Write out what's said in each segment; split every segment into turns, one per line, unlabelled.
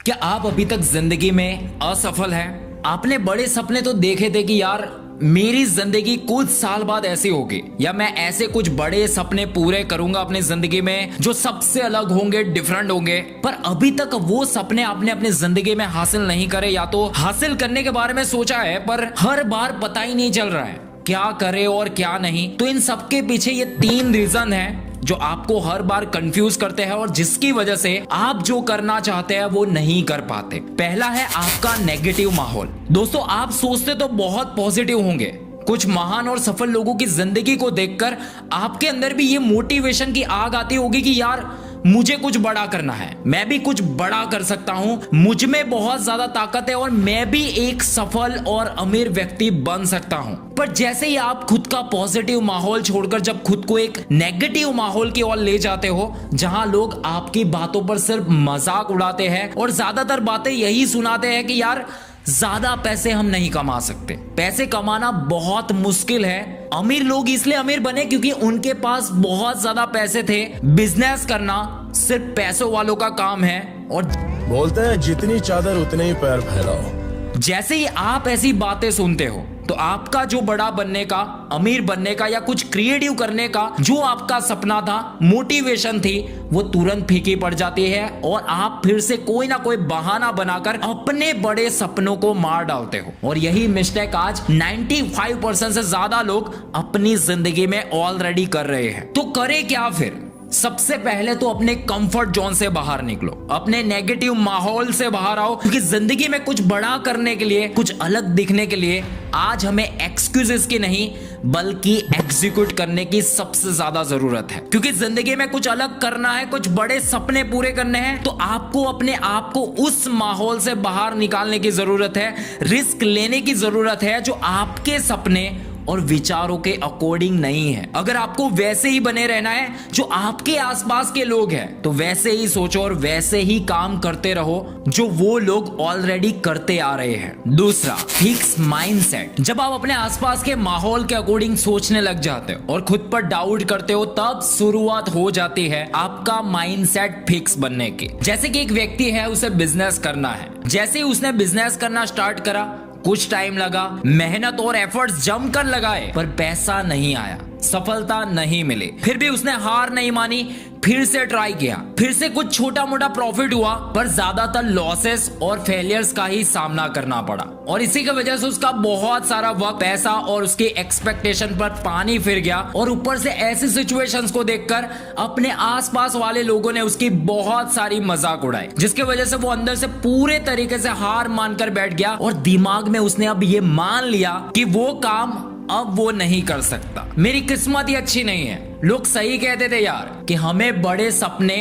क्या आप अभी तक जिंदगी में असफल हैं? आपने बड़े सपने तो देखे थे कि यार मेरी जिंदगी कुछ साल बाद ऐसी होगी, या मैं ऐसे कुछ बड़े सपने पूरे करूंगा अपनी जिंदगी में जो सबसे अलग होंगे, डिफरेंट होंगे। पर अभी तक वो सपने आपने अपनी जिंदगी में हासिल नहीं करे, या तो हासिल करने के बारे में सोचा है पर हर बार पता ही नहीं चल रहा है क्या करे और क्या नहीं। तो इन सबके पीछे ये 3 रीजन है जो आपको हर बार कंफ्यूज करते हैं और जिसकी वजह से आप जो करना चाहते हैं वो नहीं कर पाते। पहला है आपका नेगेटिव माहौल। दोस्तों, आप सोचते तो बहुत पॉजिटिव होंगे, कुछ महान और सफल लोगों की जिंदगी को देखकर आपके अंदर भी ये मोटिवेशन की आग आती होगी कि यार मुझे कुछ बड़ा करना है, मैं भी कुछ बड़ा कर सकता हूं, मुझ में बहुत ज्यादा ताकत है और मैं भी एक सफल और अमीर व्यक्ति बन सकता हूं। पर जैसे ही आप खुद का पॉजिटिव माहौल छोड़कर जब खुद को एक नेगेटिव माहौल की ओर ले जाते हो, जहां लोग आपकी बातों पर सिर्फ मजाक उड़ाते हैं और ज्यादातर बातें यही सुनाते हैं कि यार ज्यादा पैसे हम नहीं कमा सकते, पैसे कमाना बहुत मुश्किल है। अमीर लोग इसलिए अमीर बने क्योंकि उनके पास बहुत ज्यादा पैसे थे। बिजनेस करना सिर्फ पैसों वालों का काम है। और
बोलते हैं जितनी चादर उतने ही पैर फैलाओ।
जैसे ही आप ऐसी बातें सुनते हो तो आपका जो बड़ा बनने का, अमीर बनने का या कुछ क्रिएटिव करने का जो आपका सपना था, मोटिवेशन थी, वो तुरंत फीकी पड़ जाती है और आप फिर से कोई ना कोई बहाना बनाकर अपने बड़े सपनों को मार डालते हो। और यही मिस्टेक आज 95% से ज्यादा लोग अपनी जिंदगी में ऑलरेडी कर रहे हैं। तो करे क्या फिर? सबसे पहले तो अपने कंफर्ट जोन से बाहर निकलो, अपने नेगेटिव माहौल से बाहर आओ, क्योंकि जिंदगी में कुछ बड़ा करने के लिए, कुछ अलग दिखने के लिए आज हमें एक्सक्यूजेस की नहीं बल्कि एग्जीक्यूट करने की सबसे ज्यादा जरूरत है। क्योंकि जिंदगी में कुछ अलग करना है, कुछ बड़े सपने पूरे करने हैं, तो आपको अपने आप को उस माहौल से बाहर निकालने की जरूरत है, रिस्क लेने की जरूरत है जो आपके सपने और विचारों के अकॉर्डिंग नहीं है। अगर आपको वैसे ही बने रहना है जो आपके आसपास के लोग हैं, तो वैसे ही सोचो और वैसे ही काम करते रहो जो वो लोग ऑलरेडी करते आ रहे हैं। दूसरा, फिक्स माइंडसेट। जब आप अपने आसपास के माहौल के अकॉर्डिंग सोचने लग जाते हो और खुद पर डाउट करते हो, तब शुरुआत हो जाती है आपका माइंडसेट फिक्स बनने की। जैसे कि एक व्यक्ति है, उसे बिजनेस करना है। जैसे ही उसने बिजनेस करना स्टार्ट करा, कुछ टाइम लगा, मेहनत और एफर्ट्स जमकर लगाए, पर पैसा नहीं आया, सफलता नहीं मिली। फिर भी उसने हार नहीं मानी, फिर से ट्राई किया, फिर से कुछ छोटा मोटा प्रॉफिट हुआ, पर ज्यादातर लॉसेस और फेलियर्स का ही सामना करना पड़ा। और इसी की वजह से उसका बहुत सारा वक्त, पैसा और उसके एक्सपेक्टेशन पर पानी फिर गया। और ऊपर से ऐसी सिचुएशंस को देखकर अपने आसपास वाले लोगों ने उसकी बहुत सारी मजाक उड़ाई, जिसकी वजह से वो अंदर से पूरे तरीके से हार मानकर बैठ गया और दिमाग में उसने अब ये मान लिया कि वो काम अब वो नहीं कर सकता, मेरी किस्मत ही अच्छी नहीं है। लोग सही कहते थे यार कि हमें बड़े सपने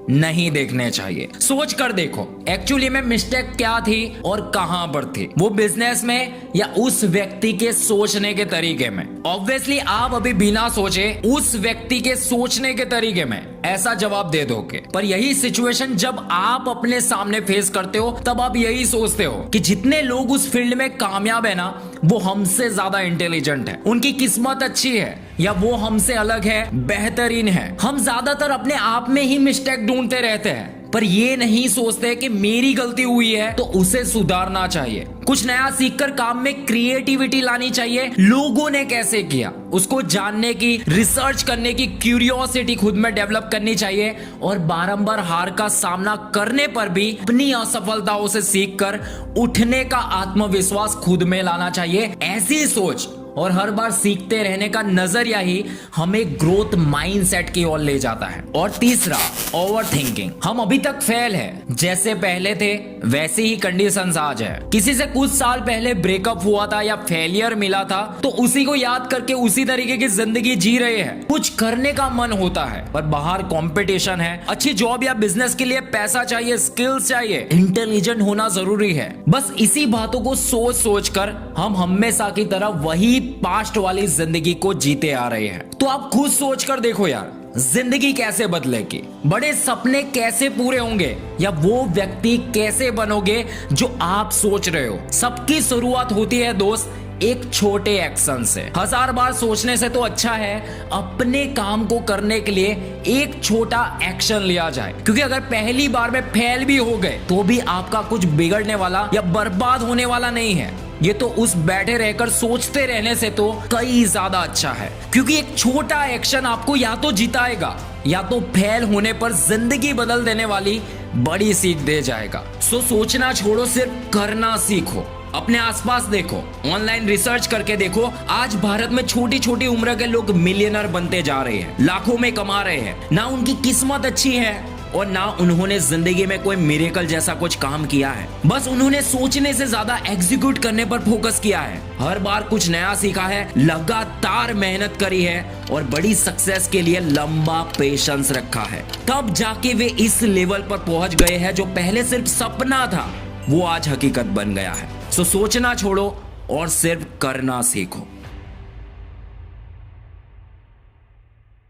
नहीं देखने चाहिए। सोच कर देखो एक्चुअली में मिस्टेक क्या थी और कहां पर थी, वो बिजनेस में या उस व्यक्ति के सोचने के तरीके में। ऑब्वियसली आप अभी बिना सोचे उस व्यक्ति के सोचने के तरीके में ऐसा जवाब दे दोगे, पर यही सिचुएशन जब आप अपने सामने फेस करते हो तब आप यही सोचते हो कि जितने लोग उस फील्ड में कामयाब है ना, वो हमसे ज्यादा इंटेलिजेंट है, उनकी किस्मत अच्छी है, या वो हमसे अलग है, बेहतरीन है। हम ज्यादातर अपने आप में ही मिस्टेक ढूंढते रहते हैं, पर ये नहीं सोचते कि मेरी गलती हुई है तो उसे सुधारना चाहिए, कुछ नया सीखकर काम में क्रिएटिविटी लानी चाहिए। लोगों ने कैसे किया उसको जानने की, रिसर्च करने की क्यूरियोसिटी खुद में डेवलप करनी चाहिए और बारंबार हार का सामना करने पर भी अपनी असफलताओं से सीखकर उठने का आत्मविश्वास खुद में लाना चाहिए। ऐसी सोच और हर बार सीखते रहने का नजरिया ही हमें ग्रोथ माइंडसेट की ओर ले जाता है। और तीसरा, ओवर थिंकिंग। हम अभी तक फेल है, जैसे पहले थे वैसे ही कंडीशंस आज है। किसी से कुछ साल पहले ब्रेकअप हुआ था या फेलियर मिला था तो उसी को याद करके उसी तरीके की जिंदगी जी रहे हैं। कुछ करने का मन होता है पर बाहर कंपटीशन है, अच्छी जॉब या बिजनेस के लिए पैसा चाहिए, स्किल्स चाहिए, इंटेलिजेंट होना जरूरी है। बस इसी बातों को सोच सोच कर हम हमेशा की तरह वही पास्ट वाली जिंदगी को जीते आ रहे हैं। तो आप खुद सोच कर देखो यार, जिंदगी कैसे बदलेगी, बड़े सपने कैसे पूरे होंगे, या वो व्यक्ति कैसे बनोगे जो आप सोच रहे हो। सबकी शुरुआत होती है दोस्त एक छोटे एक्शन से। 1000 बार सोचने से तो अच्छा है अपने काम को करने के लिए एक छोटा एक्शन लिया जाए, क्योंकि अगर पहली बार में फेल भी हो गए तो भी आपका कुछ बिगड़ने वाला या बर्बाद होने वाला नहीं है। ये तो उस बैठे रहकर सोचते रहने से तो कई ज्यादा अच्छा है, क्योंकि एक छोटा एक्शन आपको या तो जिताएगा या तो फेल होने पर जिंदगी बदल देने वाली बड़ी सीख दे जाएगा। सो सोचना छोड़ो, सिर्फ करना सीखो। अपने आसपास देखो, ऑनलाइन रिसर्च करके देखो, आज भारत में छोटी छोटी उम्र के लोग मिलियनर बनते जा रहे हैं, लाखों में कमा रहे हैं। ना उनकी किस्मत अच्छी है और ना उन्होंने जिंदगी में कोई मिरेकल जैसा कुछ काम किया है, बस उन्होंने सोचने से ज्यादा एग्जीक्यूट करने पर फोकस किया है। हर बार कुछ नया सीखा है, लगातार मेहनत करी है और बड़ी सक्सेस के लिए लंबा पेशेंस रखा है, तब जाके वे इस लेवल पर पहुंच गए हैं जो पहले सिर्फ सपना था वो आज हकीकत बन गया है। सो सोचना छोड़ो और सिर्फ करना सीखो।